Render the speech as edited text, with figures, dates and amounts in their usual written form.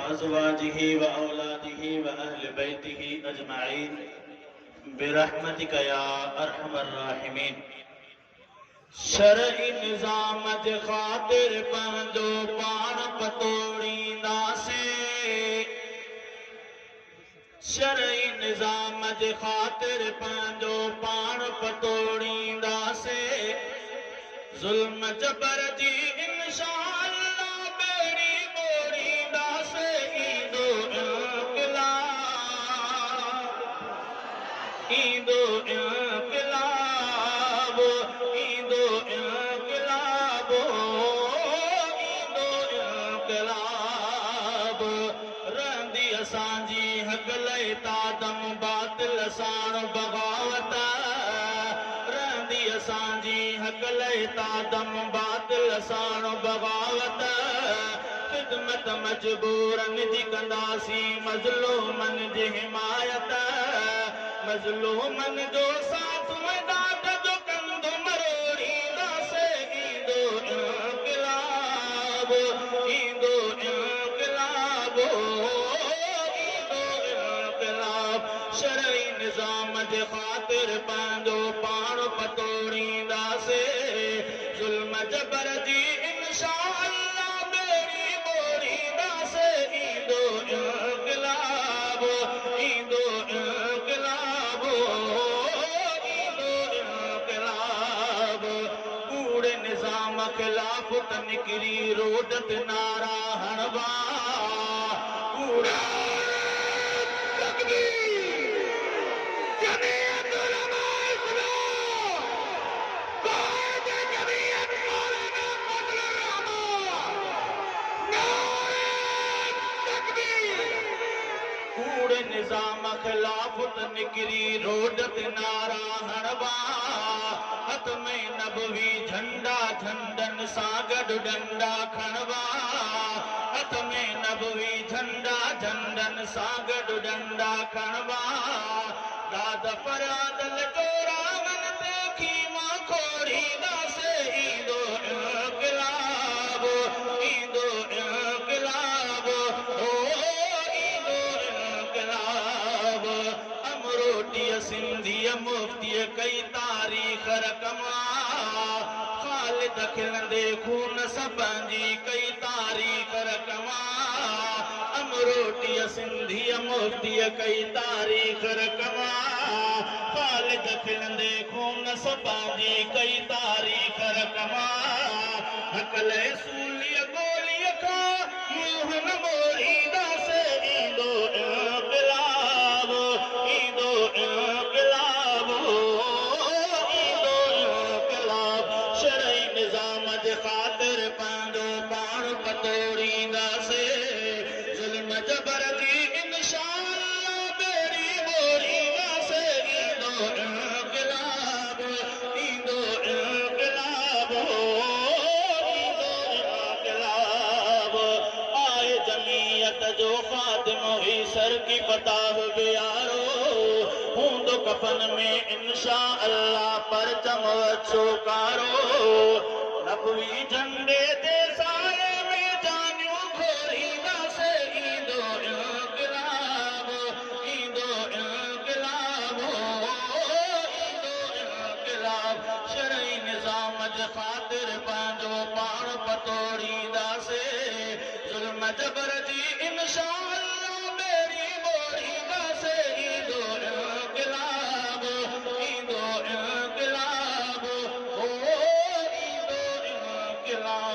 अज़वाजिही व औलादिही व अहल बैतिही अजमाइन बिरहमतिका या अरहमर राहिमीन। शरई निज़ाम जे ख़ातिर पंहिंजो पाण पतोड़ींदासे, शरई निज़ाम जे ख़ातिर पंहिंजो पाण पतोड़ींदासे। ज़ुल्म जबर जी इंशाअल्लाह बेड़ी मोड़ींदासे। ईंदो इंक़िलाब, ईंदो इंक़िलाब, ईंदो इंक़िलाब, ईंदो इंक़िलाब। रहंदी असांजी हक़ लई तादम बातिल साण बग़ावत, रहंदी असांजी हक़ लई तादम बातिल साण बग़ावत। ख़िदमत मजबूरन जी कंदासीं मज़लूमन जी हिमायत, मज़लूमन जो साथ मदद जो कंध मरोड़ींदासे। ईंदो इंक़िलाब, ईंदो इंक़िलाब, ईंदो इंक़िलाब। शरई निज़ाम जे ख़ातिर पंहिंजो पाण पतोड़ींदासे। ज़ुल्म जबर जी इंशाअल्लाह बेड़ी मोड़ींदासे। ईंदो इंक़िलाब, ईंदो इंक़िलाब, ईंदो इंक़िलाब। कूड़े निज़ाम ख़िलाफ़ त निकिरी रोड ते नारा हणबा। कूड़ा कूड़े निज़ाम ख़िलाफ़ त निकिरी रोड ते नारा हणबा। हथ में नबवी झंडा झंडन सां गॾु डंडा खणबा। हथ में नबवी झंडा झंडन सां गॾु डंडा खणबा। दाद फरियाद लटोरावन ते खीमा खोड़ींदासे। ईंदो इंक़िलाब, ईंदो इंक़िलाब, ओ ईंदो इंक़िलाब। अमरोटीअ सिंधीअ मुफ़्तीअ कई तारीख़ रक़मा। ख़ालिद खिलंदे खून सभंजी कई तारीख़ रक़मा। अमरोटीअ सिंधीअ मुफ़्तीअ कई तारीख़ रक़मा। ख़ालिद खिलंदे खून सभंजी कई तारीख़ रक़मा। हक़ लइ सूलीअ गोलीअ खां मुंहुं न मोड़ींदासे। ईंदो इंक़िलाब, ईंदो इंक़िलाब, ईंदो इंक़िलाब। शरई निज़ाम जे ख़ातिर पंहिंजो पाण पतोड़ींदासे। ज़ुल्म जबर जी इंशाअल्लाह बेड़ी मोड़ींदासे। ईंदो इंक़िलाब, ईंदो इंक़िलाब, ईंदो इंक़िलाब। आए जमीयत जो ख़ादिम हुई सर की फताह बियारो। हूंदो कफन में इंशाअल्लाह परचम चोकारो। नबवी झंडे ते साए में जानियूं खोड़ींदासे। ईंदो इंक़िलाब, ईंदो इंक़िलाब, ईंदो इंक़िलाब। शरई निज़ाम जे ख़ातिर पंहिंजो पाण पतोड़ींदासे। ज़ुल्म जबर जी इंशाअल्लाह बेड़ी मोड़ींदासे। ईंदो इंक़िलाब, ईंदो इंक़िलाब, ओ ईंदो इंक़िलाब।